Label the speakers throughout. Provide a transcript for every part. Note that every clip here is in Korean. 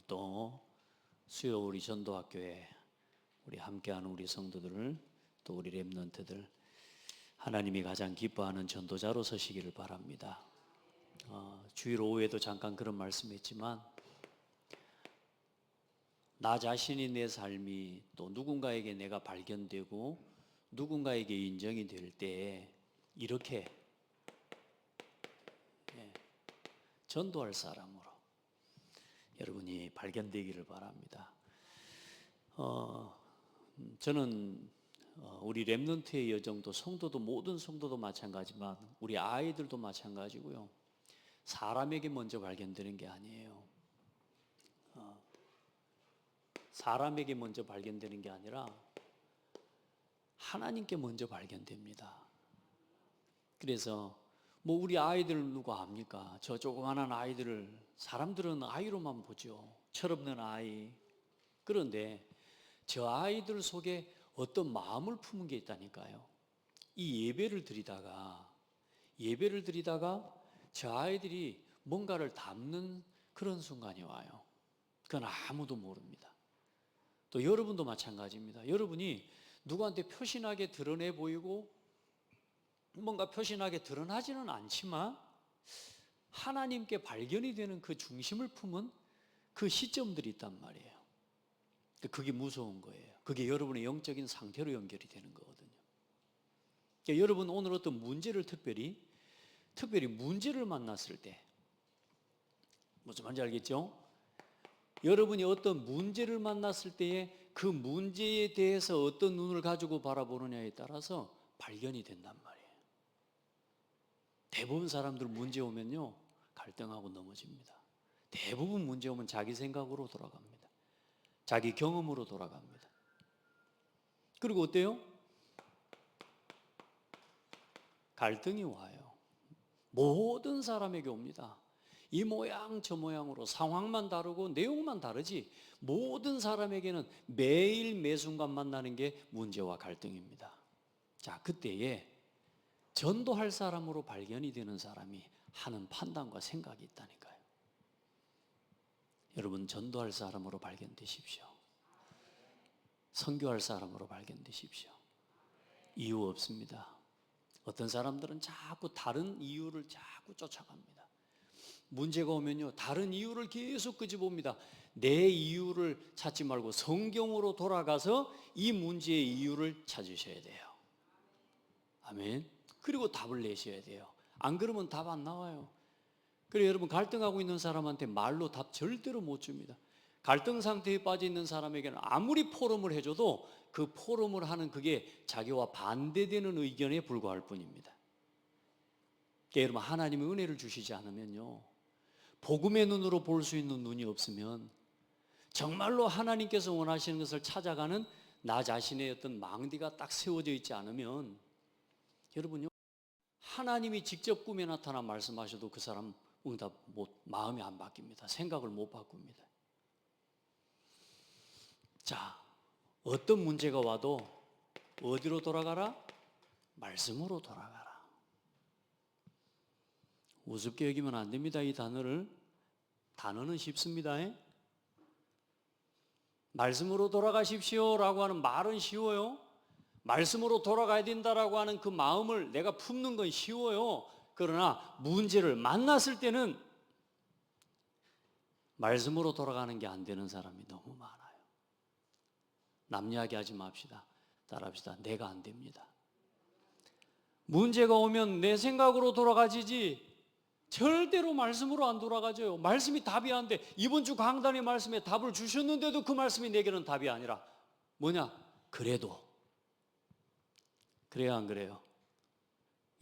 Speaker 1: 또 수요 우리 전도학교에 우리 함께하는 우리 성도들을 또 우리 렘넌트들 하나님이 가장 기뻐하는 전도자로 서시기를 바랍니다. 주일 오후에도 잠깐 그런 말씀했지만 나 자신이 내 삶이 또 누군가에게 내가 발견되고 누군가에게 인정이 될 때 이렇게 전도할 사람으로 여러분이 발견되기를 바랍니다. 저는 우리 렘넌트의 여정도 성도도 모든 성도도 마찬가지지만 우리 아이들도 마찬가지고요. 사람에게 먼저 발견되는 게 아니에요. 사람에게 먼저 발견되는 게 아니라 하나님께 먼저 발견됩니다. 그래서 우리 아이들 누가 압니까? 저 조그마한 아이들을 사람들은 아이로만 보죠. 철없는 아이. 그런데 저 아이들 속에 어떤 마음을 품은 게 있다니까요. 이 예배를 드리다가 저 아이들이 뭔가를 담는 그런 순간이 와요. 그건 아무도 모릅니다. 또 여러분도 마찬가지입니다. 여러분이 누구한테 표신하게 드러내 보이고 뭔가 표신하게 드러나지는 않지만 하나님께 발견이 되는 그 중심을 품은 그 시점들이 있단 말이에요. 그게 무서운 거예요. 그게 여러분의 영적인 상태로 연결이 되는 거거든요. 그러니까 여러분 오늘 어떤 문제를 특별히 문제를 만났을 때 무슨 말인지 알겠죠? 여러분이 어떤 문제를 만났을 때에 그 문제에 대해서 어떤 눈을 가지고 바라보느냐에 따라서 발견이 된단 말이에요. 대부분 사람들 문제 오면요 갈등하고 넘어집니다. 대부분 문제 오면 자기 생각으로 돌아갑니다. 자기 경험으로 돌아갑니다. 그리고 어때요? 갈등이 와요. 모든 사람에게 옵니다. 이 모양 저 모양으로 상황만 다르고 내용만 다르지 모든 사람에게는 매일 매순간 만나는 게 문제와 갈등입니다. 자, 그때에 전도할 사람으로 발견이 되는 사람이 하는 판단과 생각이 있다니까요. 여러분 전도할 사람으로 발견되십시오. 선교할 사람으로 발견되십시오. 이유 없습니다. 어떤 사람들은 자꾸 다른 이유를 자꾸 쫓아갑니다. 문제가 오면요 다른 이유를 계속 끄집어옵니다. 내 이유를 찾지 말고 성경으로 돌아가서 이 문제의 이유를 찾으셔야 돼요. 아멘. 그리고 답을 내셔야 돼요. 안 그러면 답 안 나와요. 그래서 여러분 갈등하고 있는 사람한테 말로 답 절대로 못 줍니다. 갈등 상태에 빠져 있는 사람에게는 아무리 포럼을 해줘도 그 포럼을 하는 그게 자기와 반대되는 의견에 불과할 뿐입니다. 그러니까 여러분 하나님의 은혜를 주시지 않으면요 복음의 눈으로 볼 수 있는 눈이 없으면 정말로 하나님께서 원하시는 것을 찾아가는 나 자신의 어떤 망대가 딱 세워져 있지 않으면 여러분요 하나님이 직접 꿈에 나타나 말씀하셔도 그 사람 응답 마음이 안 바뀝니다. 생각을 못 바꿉니다. 자, 어떤 문제가 와도 어디로 돌아가라? 말씀으로 돌아가라. 우습게 여기면 안 됩니다. 이 단어는 쉽습니다. 말씀으로 돌아가십시오 라고 하는 말은 쉬워요. 말씀으로 돌아가야 된다라고 하는 그 마음을 내가 품는 건 쉬워요. 그러나 문제를 만났을 때는 말씀으로 돌아가는 게 안 되는 사람이 너무 많아요. 남 이야기하지 맙시다. 따라합시다. 내가 안 됩니다. 문제가 오면 내 생각으로 돌아가지지 절대로 말씀으로 안 돌아가져요. 말씀이 답이 안 돼. 이번 주 강단의 말씀에 답을 주셨는데도 그 말씀이 내게는 답이 아니라 뭐냐? 그래도 그래요 안 그래요?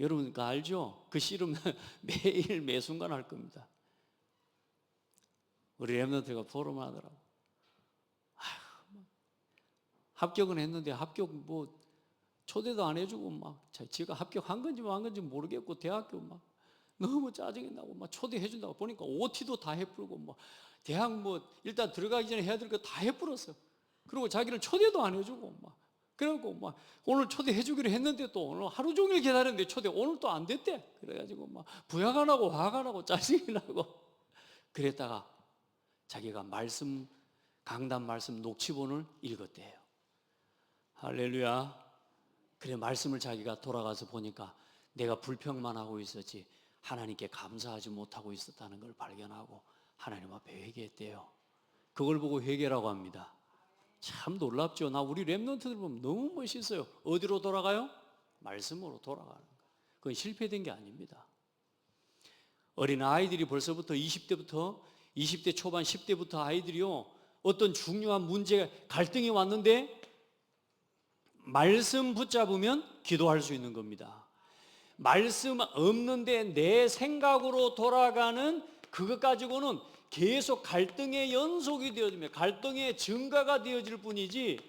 Speaker 1: 여러분 그 알죠? 그 씨름 매일 매순간 할 겁니다. 우리 렘넌트가 포럼을 하더라고. 합격은 했는데 합격 초대도 안 해주고 막 지가 합격한 건지 안 건지 모르겠고 대학교 막 너무 짜증이 나고 막 초대해준다고 보니까 OT도 다 해프고 대학 일단 들어가기 전에 해야 될 거 다 해프렸어. 그리고 자기를 초대도 안 해주고 그래갖고 오늘 초대해주기로 했는데 또 오늘 하루 종일 기다렸는데 초대 오늘 또 안 됐대. 그래가지고 부야가 나고 화가 나고 짜증이 나고 그랬다가 자기가 말씀, 강단 말씀 녹취본을 읽었대요. 할렐루야. 그래, 말씀을 자기가 돌아가서 보니까 내가 불평만 하고 있었지 하나님께 감사하지 못하고 있었다는 걸 발견하고 하나님 앞에 회개했대요. 그걸 보고 회개라고 합니다. 참 놀랍죠. 나 우리 랩런트들 보면 너무 멋있어요. 어디로 돌아가요? 말씀으로 돌아가는 거예요. 그건 실패된 게 아닙니다. 어린 아이들이 벌써부터 20대부터 20대 초반 10대부터 아이들이요, 어떤 중요한 문제, 갈등이 왔는데 말씀 붙잡으면 기도할 수 있는 겁니다. 말씀 없는데 내 생각으로 돌아가는 그것 가지고는 계속 갈등의 연속이 되어지며 갈등의 증가가 되어질 뿐이지,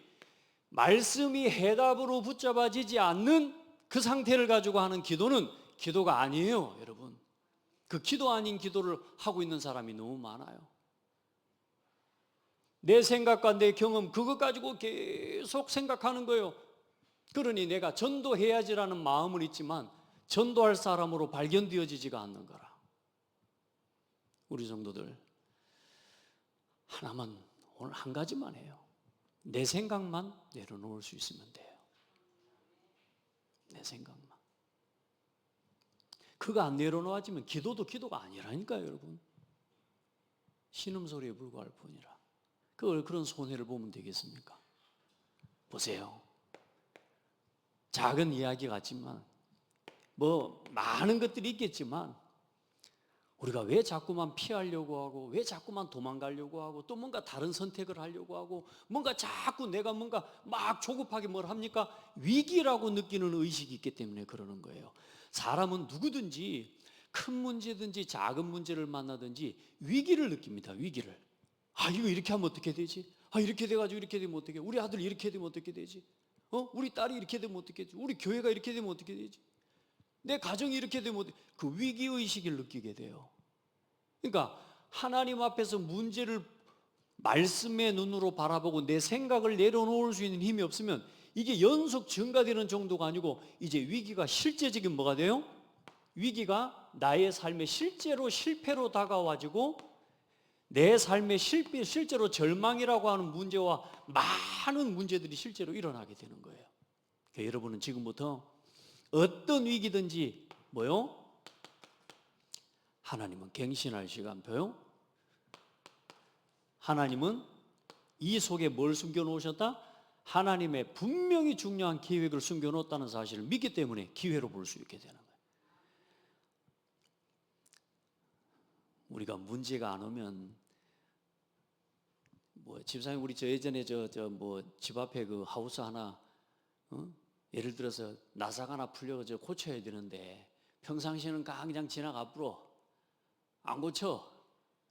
Speaker 1: 말씀이 해답으로 붙잡아지지 않는 그 상태를 가지고 하는 기도는 기도가 아니에요, 여러분. 그 기도 아닌 기도를 하고 있는 사람이 너무 많아요. 내 생각과 내 경험, 그것 가지고 계속 생각하는 거예요. 그러니 내가 전도해야지라는 마음은 있지만 전도할 사람으로 발견되어지지가 않는 거라. 우리 성도들, 하나만, 오늘 한 가지만 해요. 내 생각만 내려놓을 수 있으면 돼요. 내 생각만. 그거 안 내려놓아지면 기도도 기도가 아니라니까요, 여러분. 신음소리에 불과할 뿐이라. 그걸 그런 손해를 보면 되겠습니까? 보세요. 작은 이야기 같지만 뭐 많은 것들이 있겠지만 우리가 왜 자꾸만 피하려고 하고, 왜 자꾸만 도망가려고 하고, 또 뭔가 다른 선택을 하려고 하고, 뭔가 자꾸 내가 뭔가 막 조급하게 뭘 합니까? 위기라고 느끼는 의식이 있기 때문에 그러는 거예요. 사람은 누구든지 큰 문제든지 작은 문제를 만나든지 위기를 느낍니다. 위기를. 아, 이거 이렇게 하면 어떻게 되지? 아, 이렇게 돼가지고 이렇게 되면 어떻게? 우리 아들 이렇게 되면 어떻게 되지? 우리 딸이 이렇게 되면 어떻게 되지? 우리 교회가 이렇게 되면 어떻게 되지? 내 가정이 이렇게 되면 어떻게? 그 위기의식을 느끼게 돼요. 그러니까 하나님 앞에서 문제를 말씀의 눈으로 바라보고 내 생각을 내려놓을 수 있는 힘이 없으면 이게 연속 증가되는 정도가 아니고 이제 위기가 실제적인 뭐가 돼요? 위기가 나의 삶에 실제로 실패로 다가와지고 내 삶의 실제로 절망이라고 하는 문제와 많은 문제들이 실제로 일어나게 되는 거예요. 그러니까 여러분은 지금부터 어떤 위기든지 뭐요? 하나님은 갱신할 시간표요. 하나님은 이 속에 뭘 숨겨놓으셨다? 하나님의 분명히 중요한 계획을 숨겨놓았다는 사실을 믿기 때문에 기회로 볼 수 있게 되는 거예요. 우리가 문제가 안 오면 뭐 집사님, 우리 예전에 집 앞에 그 하우스 하나, 예를 들어서 나사가 하나 풀려 고쳐야 되는데 평상시에는 그냥 지나가 버려. 안 고쳐.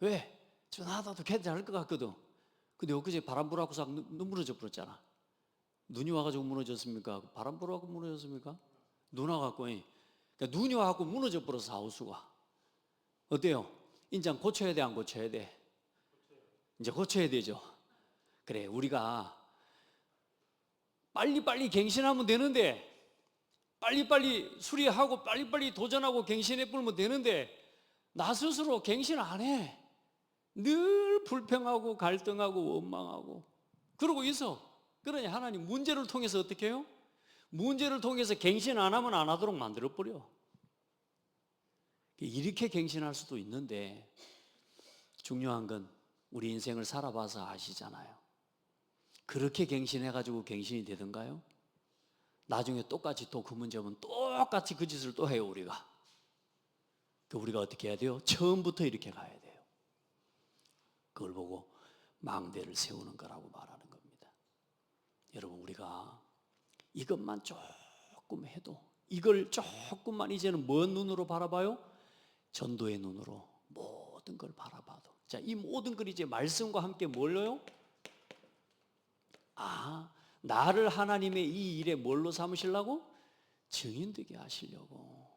Speaker 1: 왜? 저 나도 괜찮을 것 같거든. 근데 엊그제 바람 불어갖고 싹 무너져 버렸잖아. 눈이 와가지고 무너졌습니까? 바람 불어갖고 무너졌습니까? 눈 와갖고. 그러니까 눈이 와갖고 무너져 버려서 하우스가. 어때요? 인장 고쳐야 돼, 안 고쳐야 돼? 이제 고쳐야 되죠. 그래, 우리가 빨리빨리 갱신하면 되는데, 빨리빨리 수리하고 빨리빨리 도전하고 갱신해 보면 되는데 나 스스로 갱신 안 해. 늘 불평하고 갈등하고 원망하고 그러고 있어. 그러니 하나님 문제를 통해서 어떻게 해요? 문제를 통해서 갱신 안 하면 안 하도록 만들어버려. 이렇게 갱신할 수도 있는데 중요한 건 우리 인생을 살아봐서 아시잖아요. 그렇게 갱신해가지고 갱신이 되던가요? 나중에 똑같이 또 그 문제 오면 똑같이 그 짓을 또 해요, 우리가. 우리가 어떻게 해야 돼요? 처음부터 이렇게 가야 돼요. 그걸 보고 망대를 세우는 거라고 말하는 겁니다. 여러분, 우리가 이것만 조금 해도, 이걸 조금만 이제는 뭔 눈으로 바라봐요? 전도의 눈으로 모든 걸 바라봐도. 자, 이 모든 걸 이제 말씀과 함께 뭘로요? 나를 하나님의 이 일에 뭘로 삼으시려고? 증인되게 하시려고.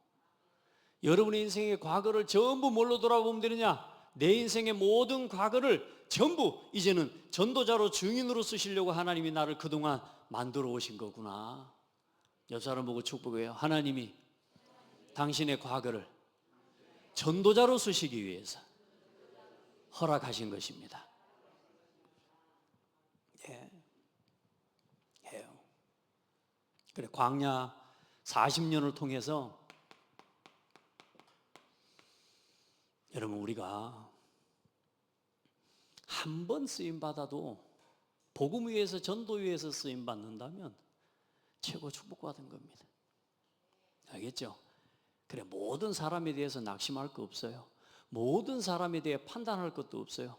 Speaker 1: 여러분의 인생의 과거를 전부 뭘로 돌아보면 되느냐? 내 인생의 모든 과거를 전부 이제는 전도자로 증인으로 쓰시려고 하나님이 나를 그동안 만들어 오신 거구나. 옆 사람 보고 축복해요. 하나님이 당신의 과거를 전도자로 쓰시기 위해서 허락하신 것입니다. 예. 해요. 그래, 광야 40년을 통해서 여러분, 우리가 한 번 쓰임 받아도 복음 위에서, 전도 위에서 쓰임 받는다면 최고 축복받은 겁니다. 알겠죠? 그래, 모든 사람에 대해서 낙심할 거 없어요. 모든 사람에 대해 판단할 것도 없어요.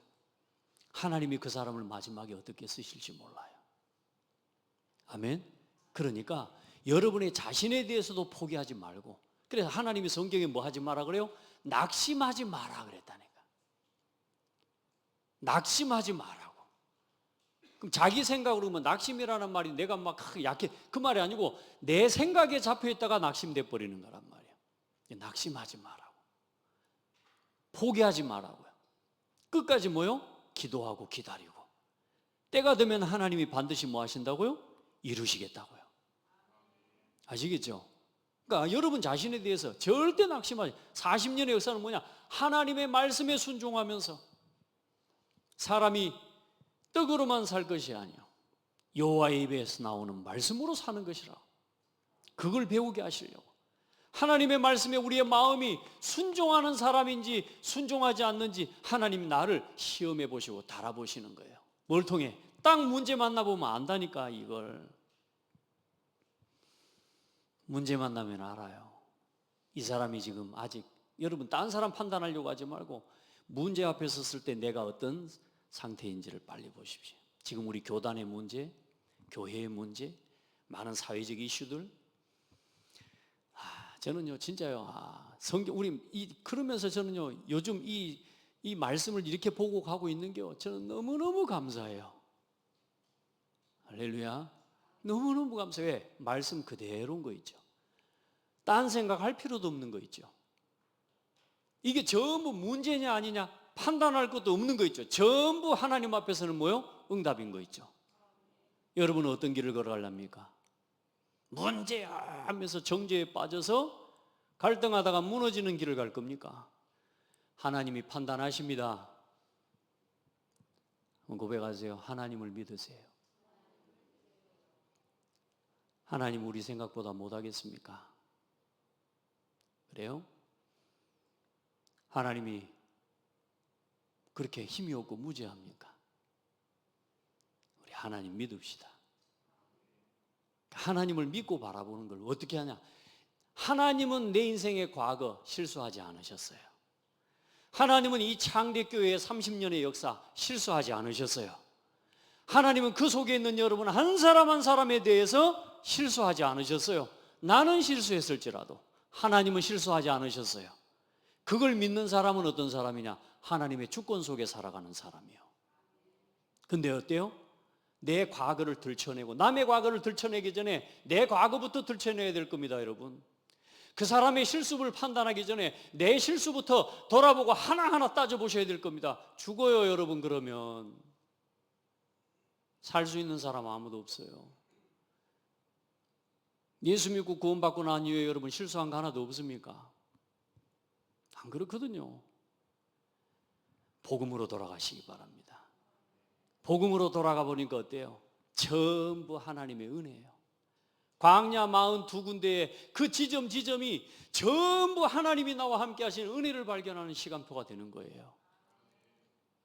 Speaker 1: 하나님이 그 사람을 마지막에 어떻게 쓰실지 몰라요. 아멘. 그러니까 여러분의 자신에 대해서도 포기하지 말고, 그래서 하나님이 성경에 뭐 하지 마라 그래요? 낙심하지 마라 그랬다니까. 낙심하지 마라고. 그럼 자기 생각으로 뭐 낙심이라는 말이 내가 막 약해, 그 말이 아니고 내 생각에 잡혀 있다가 낙심돼 버리는 거란 말이에요. 낙심하지 마라고. 포기하지 마라고요. 끝까지 뭐요? 기도하고 기다리고, 때가 되면 하나님이 반드시 뭐 하신다고요? 이루시겠다고요. 아시겠죠? 그러니까 여러분 자신에 대해서 절대 낙심하지. 40년의 역사는 뭐냐? 하나님의 말씀에 순종하면서 사람이 떡으로만 살 것이 아니요 여호와의 입에서 나오는 말씀으로 사는 것이라. 그걸 배우게 하시려고. 하나님의 말씀에 우리의 마음이 순종하는 사람인지 순종하지 않는지 하나님이 나를 시험해 보시고 달아보시는 거예요. 뭘 통해? 딱 문제 만나보면 안다니까. 이걸 문제 만나면 알아요. 이 사람이 지금 아직, 여러분 딴 사람 판단하려고 하지 말고 문제 앞에 섰을 때 내가 어떤 상태인지를 빨리 보십시오. 지금 우리 교단의 문제, 교회의 문제, 많은 사회적 이슈들, 저는요 진짜요, 성경 우리 그러면서 저는요 요즘 이 말씀을 이렇게 보고 가고 있는 게요, 저는 너무너무 감사해요. 할렐루야. 너무너무 감사해요. 왜? 말씀 그대로인 거 있죠. 딴 생각할 필요도 없는 거 있죠. 이게 전부 문제냐 아니냐 판단할 것도 없는 거 있죠. 전부 하나님 앞에서는 뭐요? 응답인 거 있죠. 여러분은 어떤 길을 걸어가렵니까? 문제야 하면서 정죄에 빠져서 갈등하다가 무너지는 길을 갈 겁니까? 하나님이 판단하십니다. 고백하세요. 하나님을 믿으세요. 하나님 우리 생각보다 못하겠습니까? 그래요? 하나님이 그렇게 힘이 없고 무지합니까? 우리 하나님 믿읍시다. 하나님을 믿고 바라보는 걸 어떻게 하냐? 하나님은 내 인생의 과거 실수하지 않으셨어요. 하나님은 이 창대교회의 30년의 역사 실수하지 않으셨어요. 하나님은 그 속에 있는 여러분 한 사람 한 사람에 대해서 실수하지 않으셨어요. 나는 실수했을지라도 하나님은 실수하지 않으셨어요. 그걸 믿는 사람은 어떤 사람이냐? 하나님의 주권 속에 살아가는 사람이요. 근데 어때요? 내 과거를 들춰내고, 남의 과거를 들춰내기 전에 내 과거부터 들춰내야 될 겁니다, 여러분. 그 사람의 실수를 판단하기 전에 내 실수부터 돌아보고 하나하나 따져보셔야 될 겁니다. 죽어요, 여러분. 그러면 살 수 있는 사람 아무도 없어요. 예수 믿고 구원받고 난 이후에 여러분 실수한 거 하나도 없습니까? 안 그렇거든요. 복음으로 돌아가시기 바랍니다. 복음으로 돌아가 보니까 어때요? 전부 하나님의 은혜예요. 광야 42군데의 그 지점이 전부 하나님이 나와 함께 하시는 은혜를 발견하는 시간표가 되는 거예요.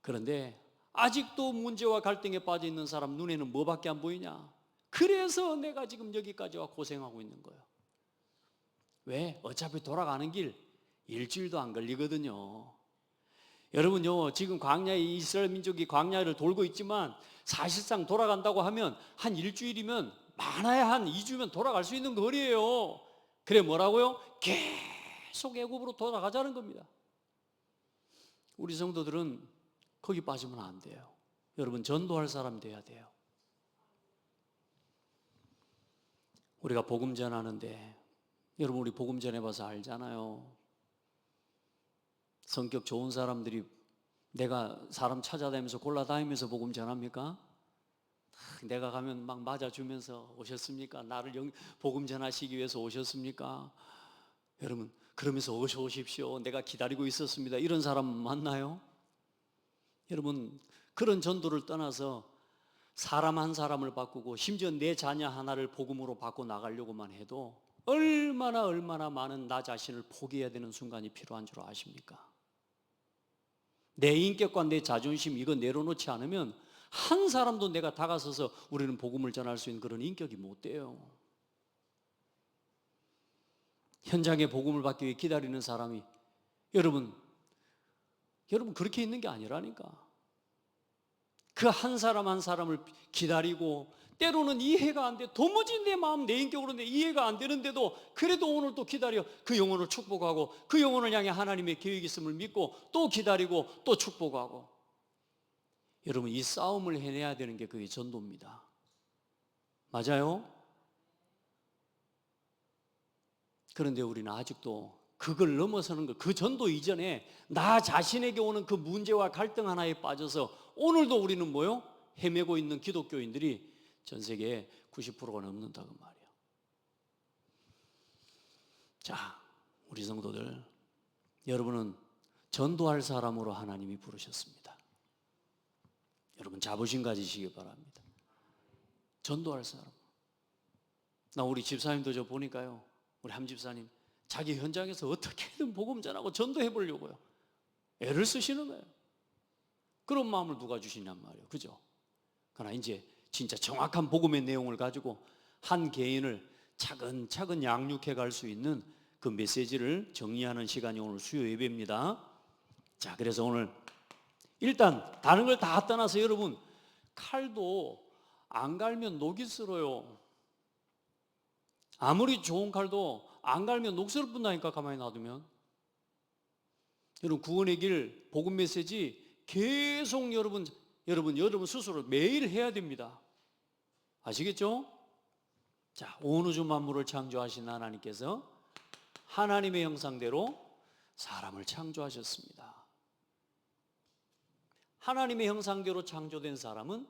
Speaker 1: 그런데 아직도 문제와 갈등에 빠져 있는 사람 눈에는 뭐밖에 안 보이냐? 그래서 내가 지금 여기까지 와 고생하고 있는 거예요. 왜? 어차피 돌아가는 길 일주일도 안 걸리거든요. 여러분요, 지금 광야의 이스라엘 민족이 광야를 돌고 있지만 사실상 돌아간다고 하면 한 일주일이면, 많아야 한 2주면 돌아갈 수 있는 거리예요. 그래 뭐라고요? 계속 애굽으로 돌아가자는 겁니다. 우리 성도들은 거기 빠지면 안 돼요. 여러분 전도할 사람 돼야 돼요. 우리가 복음 전하는데, 여러분 우리 복음 전해봐서 알잖아요. 성격 좋은 사람들이 내가 사람 찾아다니면서 골라다니면서 복음 전합니까? 내가 가면 막 맞아주면서 오셨습니까? 나를 복음 전하시기 위해서 오셨습니까? 여러분 그러면서 어서 오십시오, 내가 기다리고 있었습니다, 이런 사람 만나요? 여러분, 그런 전도를 떠나서 사람 한 사람을 바꾸고 심지어 내 자녀 하나를 복음으로 바꿔 나가려고만 해도 얼마나 많은 나 자신을 포기해야 되는 순간이 필요한 줄 아십니까? 내 인격과 내 자존심 이거 내려놓지 않으면 한 사람도 내가 다가서서 우리는 복음을 전할 수 있는 그런 인격이 못 돼요. 현장에 복음을 받기 위해 기다리는 사람이 여러분 그렇게 있는 게 아니라니까. 그 한 사람 한 사람을 기다리고 때로는 이해가 안 돼. 도무지 내 마음 내 인격으로 이해가 안 되는데도 그래도 오늘 또 기다려 그 영혼을 축복하고 그 영혼을 향해 하나님의 계획이 있음을 믿고 또 기다리고 또 축복하고. 여러분, 이 싸움을 해내야 되는 게 그게 전도입니다. 맞아요? 그런데 우리는 아직도 그걸 넘어서는 것, 그 전도 이전에 나 자신에게 오는 그 문제와 갈등 하나에 빠져서 오늘도 우리는 뭐요? 헤매고 있는 기독교인들이 전 세계에 90%가 넘는다고 말이에요. 자, 우리 성도들, 여러분은 전도할 사람으로 하나님이 부르셨습니다. 여러분 자부심 가지시기 바랍니다. 전도할 사람. 나 우리 집사님도 저 보니까요, 우리 함 집사님 자기 현장에서 어떻게든 복음 전하고 전도해 보려고요 애를 쓰시는 거예요. 그런 마음을 누가 주시냔 말이에요. 그죠? 그러나 이제 진짜 정확한 복음의 내용을 가지고 한 개인을 차근차근 양육해 갈 수 있는 그 메시지를 정리하는 시간이 오늘 수요 예배입니다. 자, 그래서 오늘 일단 다른 걸 다 떠나서 여러분, 칼도 안 갈면 녹이 슬어요. 아무리 좋은 칼도 안 갈면 녹슬어 뿐다니까, 가만히 놔두면. 여러분, 구원의 길 복음 메시지 계속 여러분 스스로 매일 해야 됩니다. 아시겠죠? 자, 온 우주 만물을 창조하신 하나님께서 하나님의 형상대로 사람을 창조하셨습니다. 하나님의 형상대로 창조된 사람은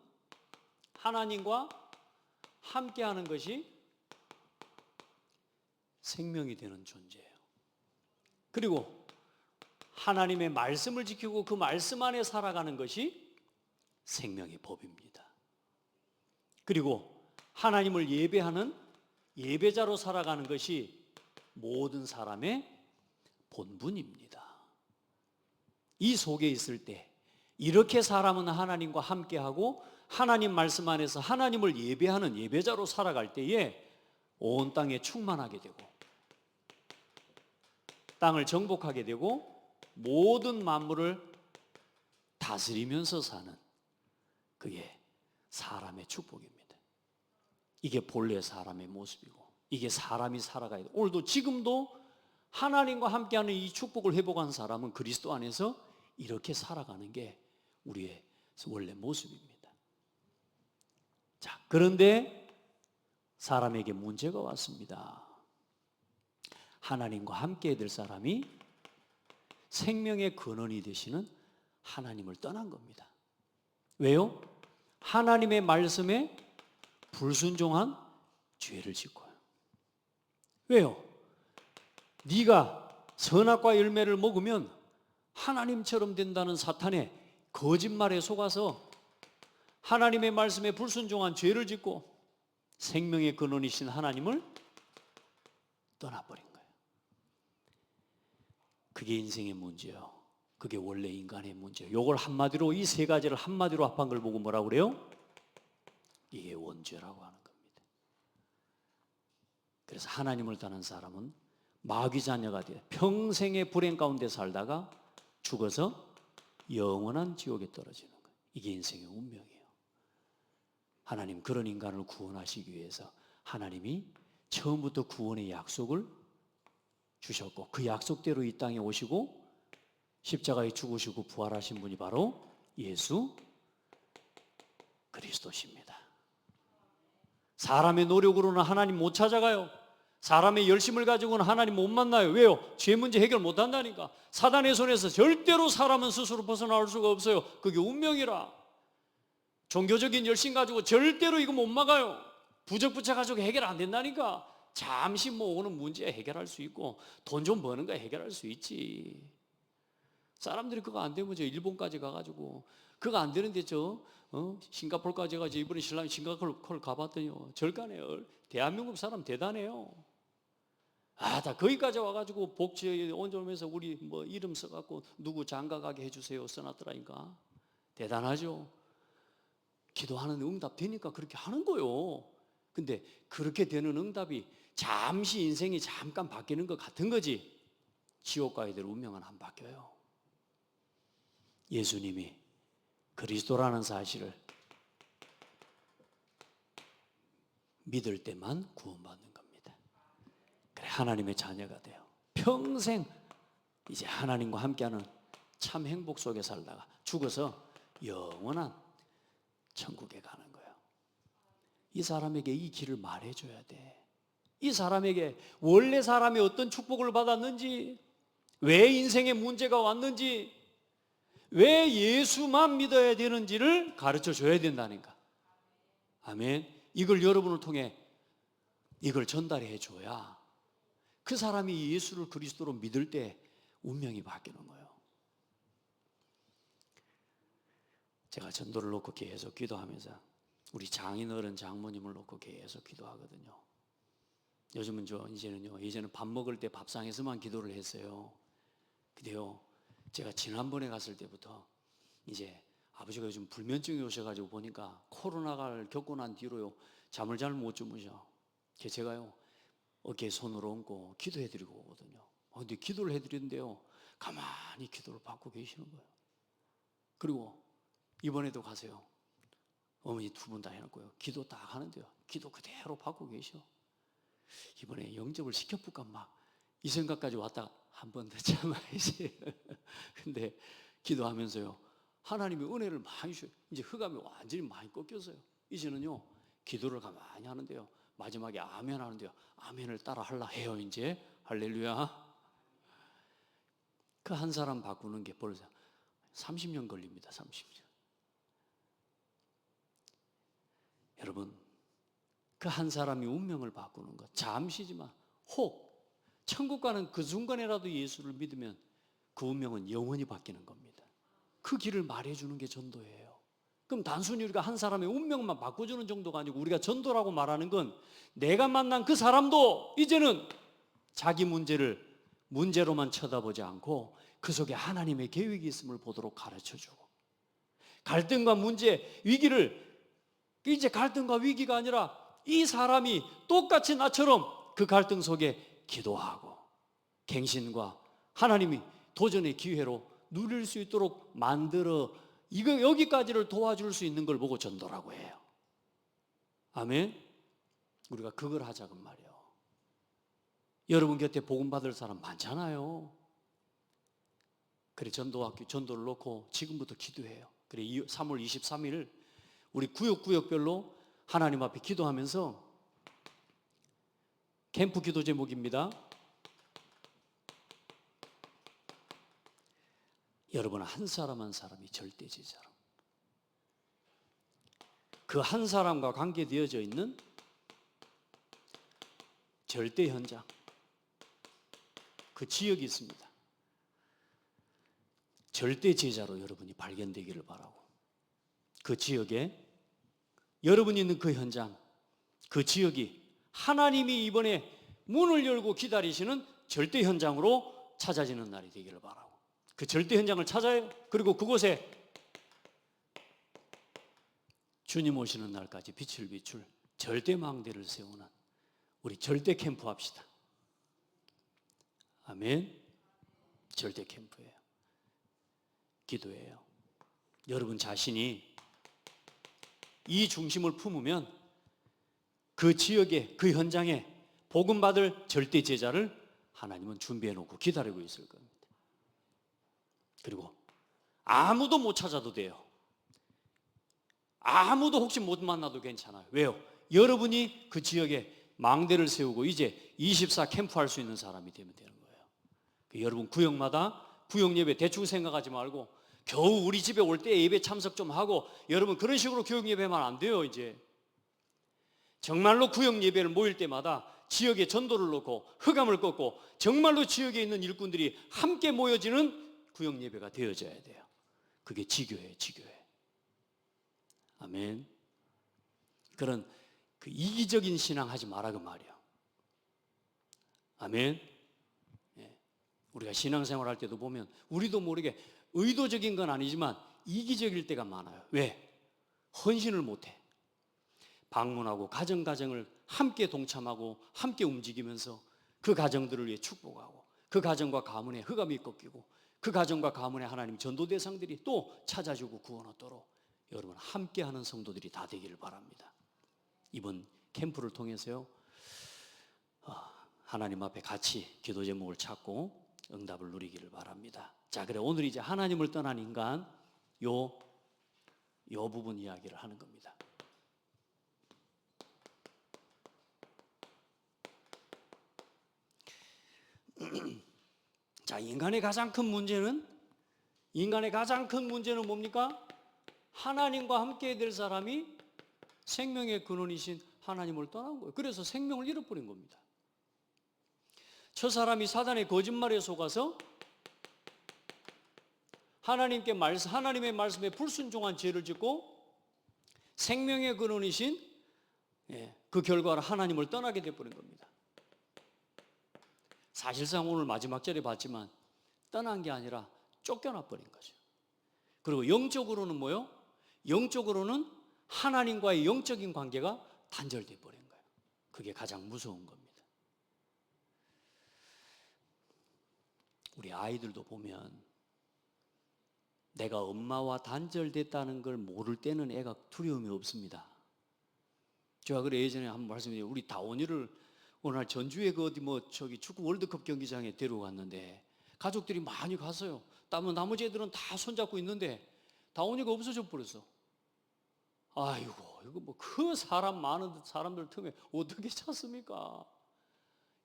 Speaker 1: 하나님과 함께하는 것이 생명이 되는 존재예요. 그리고 하나님의 말씀을 지키고 그 말씀 안에 살아가는 것이 생명의 법입니다. 그리고 하나님을 예배하는 예배자로 살아가는 것이 모든 사람의 본분입니다. 이 속에 있을 때 이렇게 사람은 하나님과 함께하고 하나님 말씀 안에서 하나님을 예배하는 예배자로 살아갈 때에 온 땅에 충만하게 되고 땅을 정복하게 되고 모든 만물을 다스리면서 사는, 그게 사람의 축복입니다. 이게 본래 사람의 모습이고 이게 사람이 살아가야 돼. 오늘도 지금도 하나님과 함께하는 이 축복을 회복한 사람은 그리스도 안에서 이렇게 살아가는 게 우리의 원래 모습입니다. 자, 그런데 사람에게 문제가 왔습니다. 하나님과 함께 될 사람이 생명의 근원이 되시는 하나님을 떠난 겁니다. 왜요? 하나님의 말씀에 불순종한 죄를 짓고요. 왜요? 네가 선악과 열매를 먹으면 하나님처럼 된다는 사탄의 거짓말에 속아서 하나님의 말씀에 불순종한 죄를 짓고 생명의 근원이신 하나님을 떠나버린 거예요. 그게 인생의 문제예요. 그게 원래 인간의 문제예요. 이걸 한마디로, 이 세 가지를 한마디로 합한 걸 보고 뭐라고 그래요? 이게 원죄라고 하는 겁니다. 그래서 하나님을 떠난 사람은 마귀 자녀가 돼 평생의 불행 가운데 살다가 죽어서 영원한 지옥에 떨어지는 거예요. 이게 인생의 운명이에요. 하나님 그런 인간을 구원하시기 위해서 하나님이 처음부터 구원의 약속을 주셨고 그 약속대로 이 땅에 오시고 십자가에 죽으시고 부활하신 분이 바로 예수 그리스도십니다. 사람의 노력으로는 하나님 못 찾아가요. 사람의 열심을 가지고는 하나님 못 만나요. 왜요? 죄 문제 해결 못 한다니까. 사단의 손에서 절대로 사람은 스스로 벗어나올 수가 없어요. 그게 운명이라. 종교적인 열심 가지고 절대로 이거 못 막아요. 부적부채 가지고 해결 안 된다니까. 잠시 뭐 오는 문제 해결할 수 있고 돈 좀 버는 거 해결할 수 있지. 사람들이 그거 안 되면 저 일본까지 가가지고 그거 안 되는데 싱가포르까지 가서 이번에 신랑이 싱가포르 가봤더니요. 절간해요. 대한민국 사람 대단해요. 다 거기까지 와가지고 복지에 온전하면서 우리 뭐 이름 써갖고 누구 장가 가게 해주세요 써놨더라니까. 대단하죠. 기도하는 응답 되니까 그렇게 하는 거요. 근데 그렇게 되는 응답이 잠시 인생이 잠깐 바뀌는 것 같은 거지. 지옥 가야 될 운명은 안 바뀌어요. 예수님이 그리스도라는 사실을 믿을 때만 구원받는 겁니다. 그래, 하나님의 자녀가 돼요. 평생 이제 하나님과 함께하는 참 행복 속에 살다가 죽어서 영원한 천국에 가는 거예요. 이 사람에게 이 길을 말해줘야 돼. 이 사람에게 원래 사람이 어떤 축복을 받았는지, 왜 인생에 문제가 왔는지, 왜 예수만 믿어야 되는지를 가르쳐 줘야 된다니까. 아멘. 이걸 여러분을 통해 이걸 전달해 줘야 그 사람이 예수를 그리스도로 믿을 때 운명이 바뀌는 거예요. 제가 전도를 놓고 계속 기도하면서 우리 장인어른 장모님을 놓고 계속 기도하거든요. 요즘은 이제는요, 예전에 밥 먹을 때 밥상에서만 기도를 했어요. 근데요, 제가 지난번에 갔을 때부터 이제 아버지가 요즘 불면증이 오셔가지고 보니까 코로나를 겪고 난 뒤로요, 잠을 잘 못 주무셔. 제가요, 어깨에 손을 얹고 기도해드리고 오거든요. 근데 기도를 해드리는데요, 가만히 기도를 받고 계시는 거예요. 그리고 이번에도 가세요. 어머니 두 분 다 해놓고요, 기도 딱 하는데요, 기도 그대로 받고 계셔. 이번에 영접을 시켜볼까 막 이 생각까지 왔다가 한 번 더 참아야지. 근데 기도하면서요, 하나님의 은혜를 많이 주셔요. 이제 흑암이 완전히 많이 꺾였어요. 이제는요, 기도를 가만히 하는데요, 마지막에 아멘 하는데요, 아멘을 따라 하려 해요. 이제 할렐루야. 그 한 사람 바꾸는 게 벌써 30년 걸립니다. 30년. 여러분, 그 한 사람이 운명을 바꾸는 것, 잠시지만 혹 천국 가는 그 순간에라도 예수를 믿으면 그 운명은 영원히 바뀌는 겁니다. 그 길을 말해주는 게 전도예요. 그럼 단순히 우리가 한 사람의 운명만 바꿔주는 정도가 아니고, 우리가 전도라고 말하는 건 내가 만난 그 사람도 이제는 자기 문제를 문제로만 쳐다보지 않고 그 속에 하나님의 계획이 있음을 보도록 가르쳐주고, 갈등과 문제, 위기를, 이제 갈등과 위기가 아니라 이 사람이 똑같이 나처럼 그 갈등 속에 기도하고 갱신과 하나님이 도전의 기회로 누릴 수 있도록 만들어 여기까지를 도와줄 수 있는 걸 보고 전도라고 해요. 아멘. 우리가 그걸 하자고 말이에요. 여러분 곁에 복음 받을 사람 많잖아요. 그래, 전도를 놓고 지금부터 기도해요. 그래, 3월 23일 우리 구역별로 하나님 앞에 기도하면서, 캠프 기도 제목입니다. 여러분, 한 사람 한 사람이 절대 제자로, 그 한 사람과 관계되어져 있는 절대 현장, 그 지역이 있습니다. 절대 제자로 여러분이 발견되기를 바라고, 그 지역에 여러분이 있는 그 현장, 그 지역이 하나님이 이번에 문을 열고 기다리시는 절대 현장으로 찾아지는 날이 되기를 바라고, 그 절대 현장을 찾아요. 그리고 그곳에 주님 오시는 날까지 빛을 비출 절대 망대를 세우는 우리 절대 캠프 합시다. 아멘. 절대 캠프예요. 기도예요. 여러분 자신이 이 중심을 품으면 그 지역에, 그 현장에 복음 받을 절대 제자를 하나님은 준비해 놓고 기다리고 있을 겁니다. 그리고 아무도 못 찾아도 돼요. 아무도 혹시 못 만나도 괜찮아요. 왜요? 여러분이 그 지역에 망대를 세우고 이제 24 캠프 할 수 있는 사람이 되면 되는 거예요. 여러분 구역마다 구역 예배 대충 생각하지 말고 겨우 우리 집에 올 때 예배 참석 좀 하고, 여러분 그런 식으로 구역 예배만 안 돼요. 이제 정말로 구역 예배를 모일 때마다 지역에 전도를 놓고 흑암을 꺾고 정말로 지역에 있는 일꾼들이 함께 모여지는 구역 예배가 되어져야 돼요. 그게 지교예요. 지교회. 아멘. 그런 그 이기적인 신앙 하지 마라 그 말이야. 아멘. 예. 우리가 신앙생활 할 때도 보면 우리도 모르게 의도적인 건 아니지만 이기적일 때가 많아요. 왜? 헌신을 못해. 방문하고 가정을 함께 동참하고 함께 움직이면서 그 가정들을 위해 축복하고 그 가정과 가문에 흑암이 꺾이고 그 가정과 가문에 하나님 전도 대상들이 또 찾아주고 구원 얻도록 여러분 함께하는 성도들이 다 되기를 바랍니다. 이번 캠프를 통해서요 하나님 앞에 같이 기도 제목을 찾고 응답을 누리기를 바랍니다. 자, 그래 오늘 이제 하나님을 떠난 인간 요 부분 이야기를 하는 겁니다. 자, 인간의 가장 큰 문제는 뭡니까? 하나님과 함께 될 사람이 생명의 근원이신 하나님을 떠난 거예요. 그래서 생명을 잃어버린 겁니다. 저 사람이 사단의 거짓말에 속아서 하나님의 말씀에 불순종한 죄를 짓고 생명의 근원이신 그 결과로 하나님을 떠나게 되어버린 겁니다. 사실상 오늘 마지막 절에 봤지만 떠난 게 아니라 쫓겨나 버린 거죠. 그리고 영적으로는 뭐요? 영적으로는 하나님과의 영적인 관계가 단절돼 버린 거예요. 그게 가장 무서운 겁니다. 우리 아이들도 보면 내가 엄마와 단절됐다는 걸 모를 때는 애가 두려움이 없습니다. 제가 그래 예전에 한번 말씀드렸는데 우리 다원이를 오늘 전주에 그 어디 축구 월드컵 경기장에 데려갔는데 가족들이 많이 갔어요. 나머지 애들은 다 손잡고 있는데 다원이가 없어져 버렸어. 아이고 이거 그 사람 많은 사람들 틈에 어떻게 찾습니까?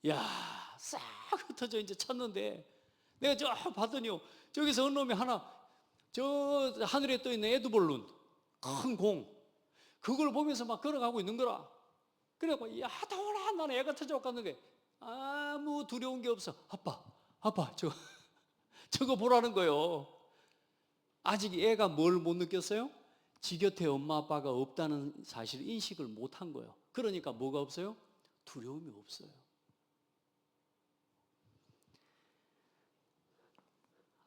Speaker 1: 야, 싹 흩어져 이제 찾는데 내가 저 봤더니요 저기서 어느 놈이 하나 저 하늘에 떠 있는 에드볼룬 큰 공 그걸 보면서 막 걸어가고 있는 거라. 그래갖고 야 다원아 나는 애가 터져 갔는데 아무 두려운 게 없어. 아빠 저거 보라는 거예요. 아직 애가 뭘 못 느꼈어요? 지 곁에 엄마 아빠가 없다는 사실 인식을 못 한 거예요. 그러니까 뭐가 없어요? 두려움이 없어요.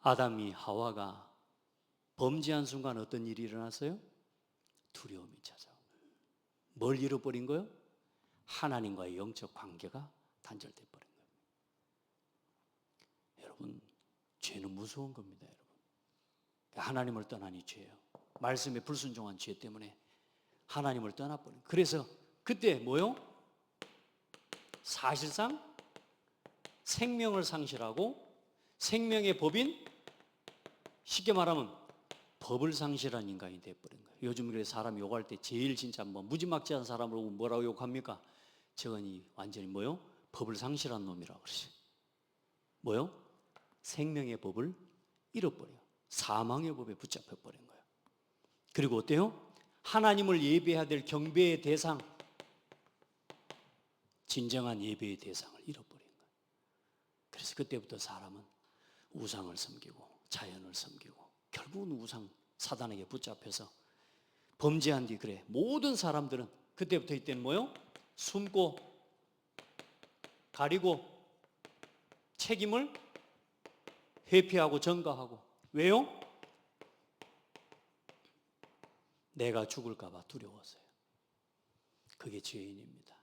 Speaker 1: 아담이 하와가 범죄한 순간 어떤 일이 일어났어요? 두려움이 찾아온 거예요. 뭘 잃어버린 거예요? 하나님과의 영적 관계가 단절돼 버린 거예요. 여러분, 죄는 무서운 겁니다, 여러분. 하나님을 떠난 이 죄예요. 말씀에 불순종한 죄 때문에 하나님을 떠나버린. 그래서 그때 뭐요? 사실상 생명을 상실하고 생명의 법인 쉽게 말하면 법을 상실한 인간이 돼버린 거예요. 요즘 그래 사람 욕할 때 제일 진짜 무지막지한 사람을 뭐라고 욕합니까? 저건이 완전히 뭐요? 법을 상실한 놈이라고 그러지. 뭐요? 생명의 법을 잃어버려요. 사망의 법에 붙잡혀버린 거예요. 그리고 어때요? 하나님을 예배해야 될 경배의 대상, 진정한 예배의 대상을 잃어버린 거예요. 그래서 그때부터 사람은 우상을 섬기고 자연을 섬기고 결국은 우상 사단에게 붙잡혀서 범죄한 뒤 그래 모든 사람들은 그때부터 이때는 뭐요? 숨고 가리고 책임을 회피하고 전가하고. 왜요? 내가 죽을까 봐 두려워서요. 그게 죄인입니다.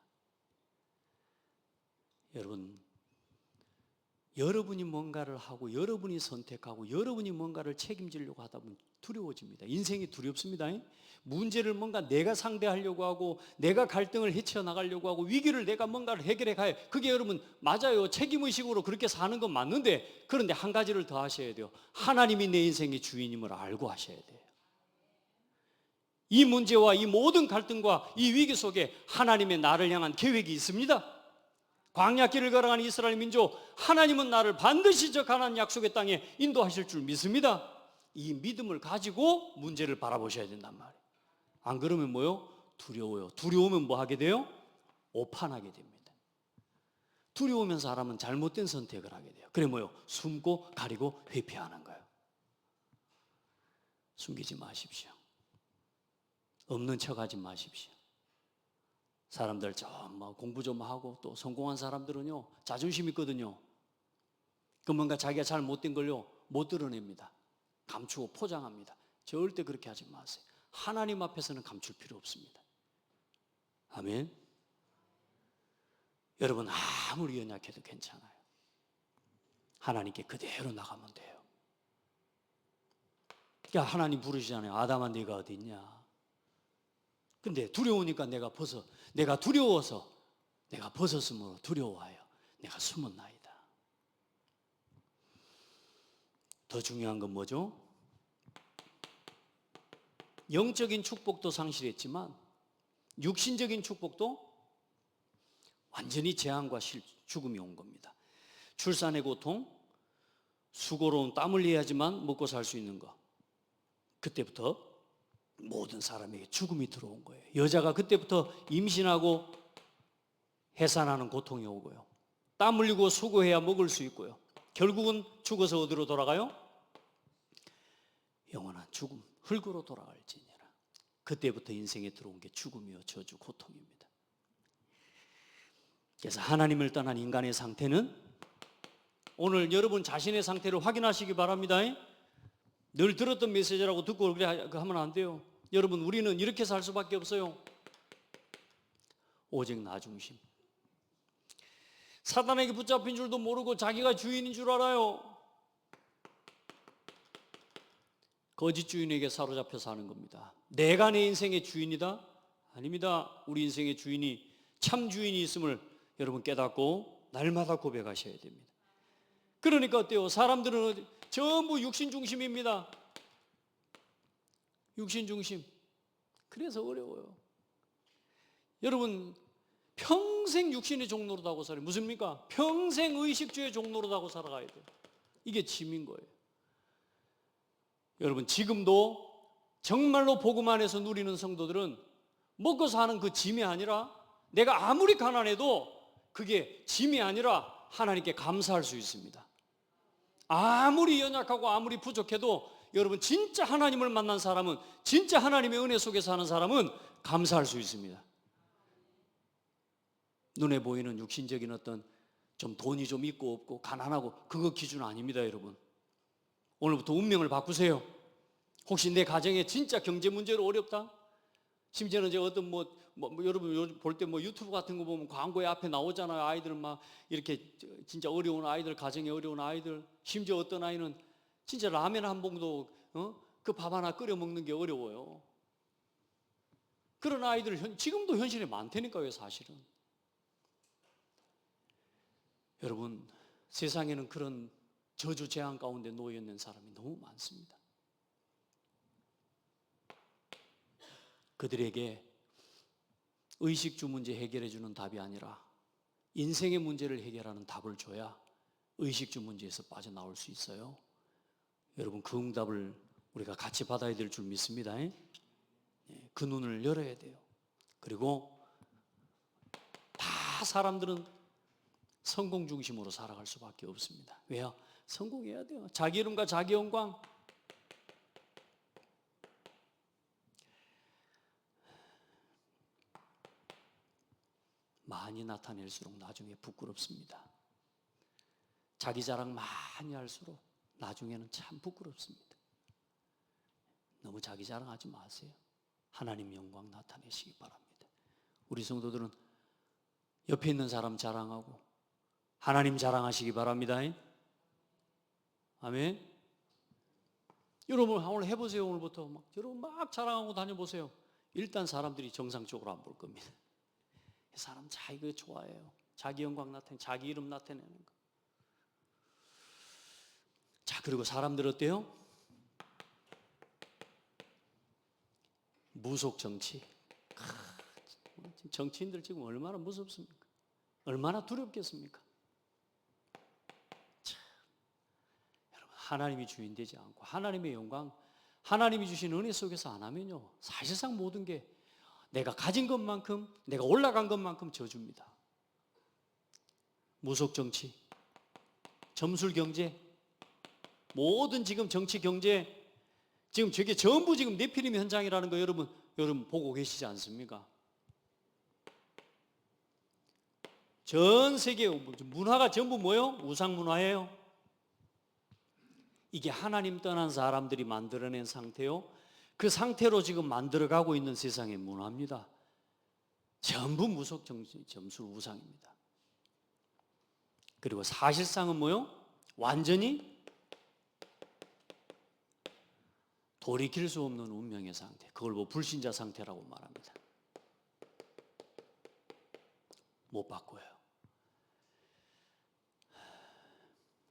Speaker 1: 여러분이 뭔가를 하고 여러분이 선택하고 여러분이 뭔가를 책임지려고 하다 보면 두려워집니다. 인생이 두렵습니다. 문제를 뭔가 내가 상대하려고 하고 내가 갈등을 헤쳐나가려고 하고 위기를 내가 뭔가를 해결해 가야 그게 여러분 맞아요. 책임의식으로 그렇게 사는 건 맞는데 그런데 한 가지를 더 하셔야 돼요. 하나님이 내 인생의 주인임을 알고 하셔야 돼요. 이 문제와 이 모든 갈등과 이 위기 속에 하나님의 나를 향한 계획이 있습니다. 광야길을 걸어가는 이스라엘 민족, 하나님은 나를 반드시 저 가나안 약속의 땅에 인도하실 줄 믿습니다. 이 믿음을 가지고 문제를 바라보셔야 된단 말이에요. 안 그러면 뭐요? 두려워요. 두려우면 뭐 하게 돼요? 오판하게 됩니다. 두려우면 사람은 잘못된 선택을 하게 돼요. 그래 뭐요? 숨고 가리고 회피하는 거예요. 숨기지 마십시오. 없는 척하지 마십시오. 사람들 좀 공부 좀 하고 또 성공한 사람들은요 자존심 있거든요. 그 뭔가 자기가 잘 못된 걸요 못 드러냅니다. 감추고 포장합니다. 절대 그렇게 하지 마세요. 하나님 앞에서는 감출 필요 없습니다. 아멘. 여러분 아무리 연약해도 괜찮아요. 하나님께 그대로 나가면 돼요. 그러니까 하나님 부르시잖아요. 아담아 네가 어디 있냐. 근데 두려우니까 내가 두려워서 내가 벗었으므로 두려워하여 내가 숨었나이다. 더 중요한 건 뭐죠? 영적인 축복도 상실했지만 육신적인 축복도 완전히 재앙과 죽음이 온 겁니다. 출산의 고통, 수고로운 땀을 흘려야지만 먹고 살 수 있는 것. 그때부터 모든 사람에게 죽음이 들어온 거예요. 여자가 그때부터 임신하고 해산하는 고통이 오고요. 땀 흘리고 수고해야 먹을 수 있고요. 결국은 죽어서 어디로 돌아가요? 영원한 죽음, 흙으로 돌아갈지니라. 그때부터 인생에 들어온 게 죽음이요 저주, 고통입니다. 그래서 하나님을 떠난 인간의 상태는 오늘 여러분 자신의 상태를 확인하시기 바랍니다. 늘 들었던 메시지라고 듣고 그래 하면 안 돼요. 여러분 우리는 이렇게 살 수밖에 없어요. 오직 나 중심. 사단에게 붙잡힌 줄도 모르고 자기가 주인인 줄 알아요. 거짓 주인에게 사로잡혀 사는 겁니다. 내가 내 인생의 주인이다? 아닙니다. 우리 인생의 주인이 참 주인이 있음을 여러분 깨닫고 날마다 고백하셔야 됩니다. 그러니까 어때요? 사람들은 전부 육신 중심입니다. 육신 중심. 그래서 어려워요. 여러분 평생 육신의 종노릇하고 살아요. 무슨입니까? 평생 의식주의 종노릇하고 살아가야 돼요. 이게 짐인 거예요. 여러분 지금도 정말로 복음 안에서 누리는 성도들은 먹고 사는 그 짐이 아니라 내가 아무리 가난해도 그게 짐이 아니라 하나님께 감사할 수 있습니다. 아무리 연약하고 아무리 부족해도 여러분 진짜 하나님을 만난 사람은, 진짜 하나님의 은혜 속에 사는 사람은 감사할 수 있습니다. 눈에 보이는 육신적인 어떤 좀 돈이 좀 있고 없고 가난하고 그거 기준 아닙니다. 여러분 오늘부터 운명을 바꾸세요. 혹시 내 가정에 진짜 경제 문제로 어렵다? 심지어는 이제 어떤 여러분 요즘 볼 때 유튜브 같은 거 보면 광고에 앞에 나오잖아요. 아이들 막 이렇게 진짜 어려운 아이들, 가정에 어려운 아이들, 심지어 어떤 아이는 진짜 라면 한 봉도 그 밥 하나 끓여 먹는 게 어려워요. 그런 아이들 지금도 현실에 많다니까요, 사실은. 여러분 세상에는 그런 저주 재앙 가운데 놓여 있는 사람이 너무 많습니다. 그들에게 의식주 문제 해결해 주는 답이 아니라 인생의 문제를 해결하는 답을 줘야 의식주 문제에서 빠져나올 수 있어요. 여러분 그 응답을 우리가 같이 받아야 될 줄 믿습니다. 그 눈을 열어야 돼요. 그리고 다 사람들은 성공 중심으로 살아갈 수밖에 없습니다. 왜요? 성공해야 돼요. 자기 이름과 자기 영광. 많이 나타낼수록 나중에 부끄럽습니다. 자기 자랑 많이 할수록 나중에는 참 부끄럽습니다. 너무 자기 자랑하지 마세요. 하나님 영광 나타내시기 바랍니다. 우리 성도들은 옆에 있는 사람 자랑하고 하나님 자랑하시기 바랍니다. 아멘. 여러분 오늘 해보세요. 오늘부터 여러분 막 자랑하고 다녀보세요. 일단 사람들이 정상적으로 안 볼 겁니다. 사람 자기가 좋아해요. 자기 영광 나타내는, 자기 이름 나타내는 거. 자, 그리고 사람들 어때요? 무속 정치. 정치인들 지금 얼마나 무섭습니까? 얼마나 두렵겠습니까? 참, 여러분 하나님이 주인 되지 않고 하나님의 영광, 하나님이 주신 은혜 속에서 안 하면요 사실상 모든 게 내가 가진 것만큼, 내가 올라간 것만큼 저주입니다. 무속 정치, 점술 경제, 모든 지금 정치 경제, 지금 저게 전부 지금 네피림 현장이라는 거 여러분 여러분 보고 계시지 않습니까? 전 세계 문화가 전부 뭐예요? 우상 문화예요. 이게 하나님 떠난 사람들이 만들어낸 상태요. 그 상태로 지금 만들어가고 있는 세상의 문화입니다. 전부 무속 점수 우상입니다. 그리고 사실상은 뭐요? 완전히 돌이킬 수 없는 운명의 상태. 그걸 뭐 불신자 상태라고 말합니다. 못 바꿔요.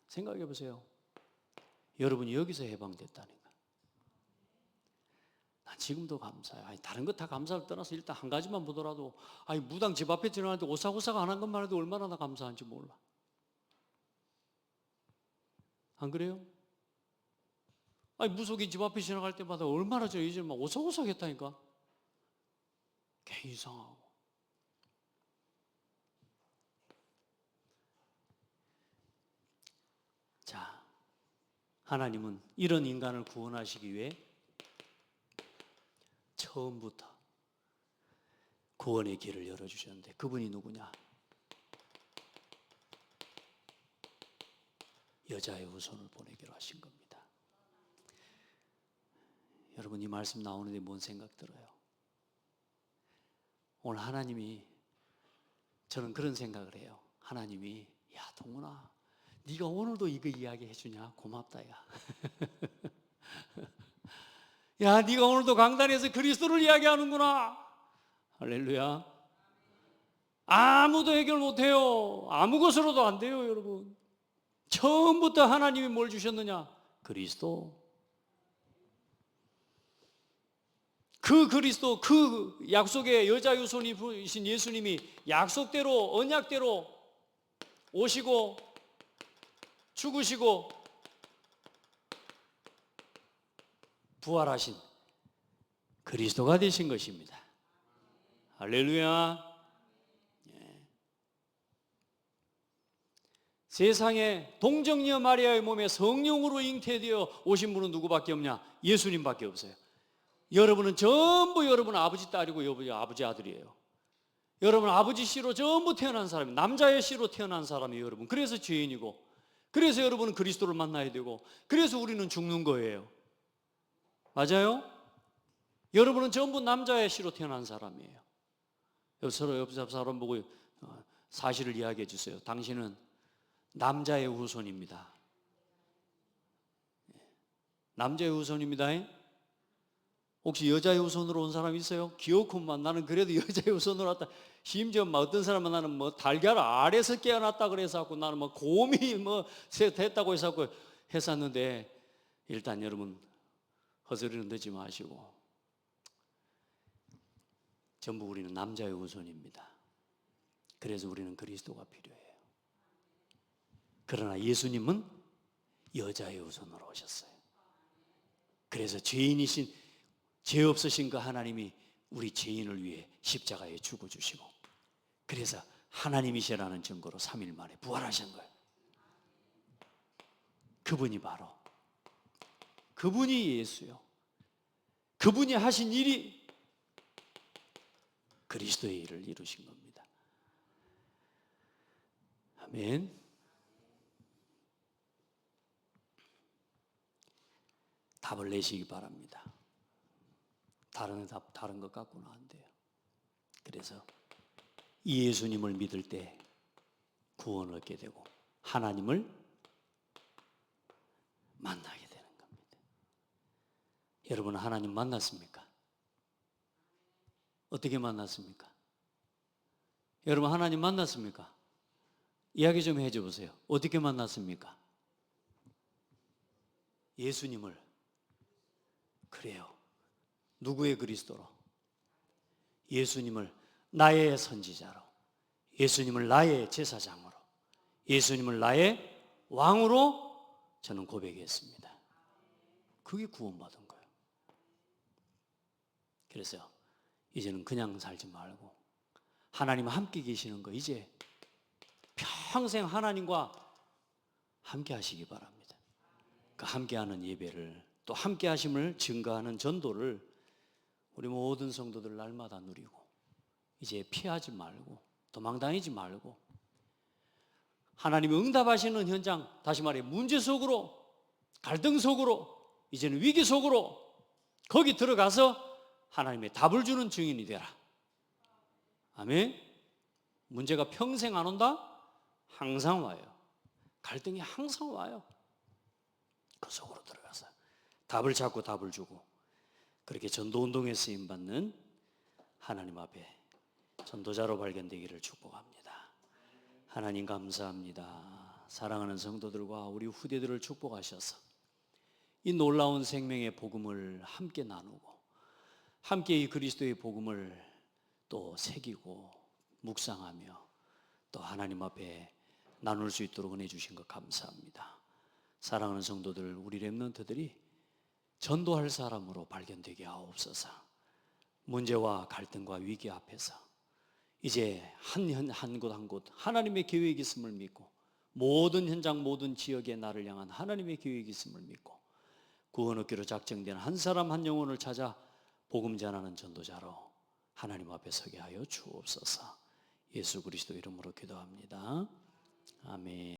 Speaker 1: 생각해 보세요. 여러분이 여기서 해방됐다니까. 난 지금도 감사해요. 아니, 다른 거 다 감사를 떠나서 일단 한 가지만 보더라도, 아니, 무당 집 앞에 지나가는데 오싹오싹 안 한 것만 해도 얼마나 나 감사한지 몰라. 안 그래요? 아니, 무속인 집 앞에 지나갈 때마다 얼마나 저 이제 막 오싹오싹 했다니까. 괜히 이상하고. 자, 하나님은 이런 인간을 구원하시기 위해 처음부터 구원의 길을 열어주셨는데 그분이 누구냐? 여자의 후손을 보내기로 하신 겁니다. 여러분, 이 말씀 나오는데 뭔 생각 들어요? 오늘 하나님이, 저는 그런 생각을 해요. 하나님이, 야 동훈아, 네가 오늘도 이거 이야기해 주냐? 고맙다 야. 야, 네가 오늘도 강단에서 그리스도를 이야기하는구나. 할렐루야. 아무도 해결 못해요. 아무 것으로도 안 돼요, 여러분. 처음부터 하나님이 뭘 주셨느냐? 그리스도. 그 그리스도, 그 약속의 여자 유손이신 예수님이 약속대로, 언약대로 오시고 죽으시고 부활하신 그리스도가 되신 것입니다. 할렐루야. 세상에 동정녀 마리아의 몸에 성령으로 잉태되어 오신 분은 누구밖에 없냐? 예수님밖에 없어요. 여러분은 전부 여러분 아버지 딸이고 아버지 아들이에요. 여러분 아버지 씨로 전부 태어난 사람이에요. 남자의 씨로 태어난 사람이에요, 여러분. 그래서 죄인이고, 그래서 여러분은 그리스도를 만나야 되고, 그래서 우리는 죽는 거예요. 맞아요? 여러분은 전부 남자의 씨로 태어난 사람이에요. 서로 옆 사람 보고 사실을 이야기해 주세요. 당신은 남자의 후손입니다. 남자의 후손입니다. 혹시 여자의 후손으로 온 사람 있어요? 귀엽구만. 나는 그래도 여자의 후손으로 왔다. 심지어 어떤 사람은 나는 뭐 달걀 아래서 깨어났다 그래서 나는 뭐 곰이 뭐 됐다고 해서 했었는데, 일단 여러분 헛소리는 듣지 마시고 전부 우리는 남자의 후손입니다. 그래서 우리는 그리스도가 필요해요. 그러나 예수님은 여자의 후손으로 오셨어요. 그래서 죄인이신, 죄 없으신 그 하나님이 우리 죄인을 위해 십자가에 죽어주시고, 그래서 하나님이시라는 증거로 3일 만에 부활하신 거예요. 그분이 바로, 그분이 예수요. 그분이 하신 일이 그리스도의 일을 이루신 겁니다. 아멘. 답을 내시기 바랍니다. 다른 답, 다른 것 갖고는 안 돼요. 그래서 이 예수님을 믿을 때 구원을 얻게 되고 하나님을 만나게 되는 겁니다. 여러분 하나님 만났습니까? 어떻게 만났습니까? 여러분 하나님 만났습니까? 이야기 좀 해줘 보세요. 어떻게 만났습니까? 예수님을. 그래요. 누구의 그리스도로? 예수님을 나의 선지자로, 예수님을 나의 제사장으로, 예수님을 나의 왕으로 저는 고백했습니다. 그게 구원받은 거예요. 그래서 이제는 그냥 살지 말고 하나님 함께 계시는 거, 이제 평생 하나님과 함께 하시기 바랍니다. 그 함께하는 예배를, 또 함께 하심을 증거하는 전도를 우리 모든 성도들 날마다 누리고 이제 피하지 말고 도망다니지 말고 하나님이 응답하시는 현장, 다시 말해 문제 속으로, 갈등 속으로, 이제는 위기 속으로 거기 들어가서 하나님의 답을 주는 증인이 되라. 아멘. 문제가 평생 안 온다? 항상 와요. 갈등이 항상 와요. 그 속으로 들어가서 답을 찾고 답을 주고 그렇게 전도운동에 쓰임받는 하나님 앞에 전도자로 발견되기를 축복합니다. 하나님 감사합니다. 사랑하는 성도들과 우리 후대들을 축복하셔서 이 놀라운 생명의 복음을 함께 나누고 함께 이 그리스도의 복음을 또 새기고 묵상하며 또 하나님 앞에 나눌 수 있도록 은혜 주신 것 감사합니다. 사랑하는 성도들, 우리 렘넌트들이 전도할 사람으로 발견되게 하옵소서. 문제와 갈등과 위기 앞에서 이제 한 곳 한 곳 하나님의 계획이 있음을 믿고 모든 현장 모든 지역에 나를 향한 하나님의 계획이 있음을 믿고 구원 얻기로 작정된 한 사람 한 영혼을 찾아 복음 전하는 전도자로 하나님 앞에 서게 하여 주옵소서. 예수 그리스도 이름으로 기도합니다. 아멘.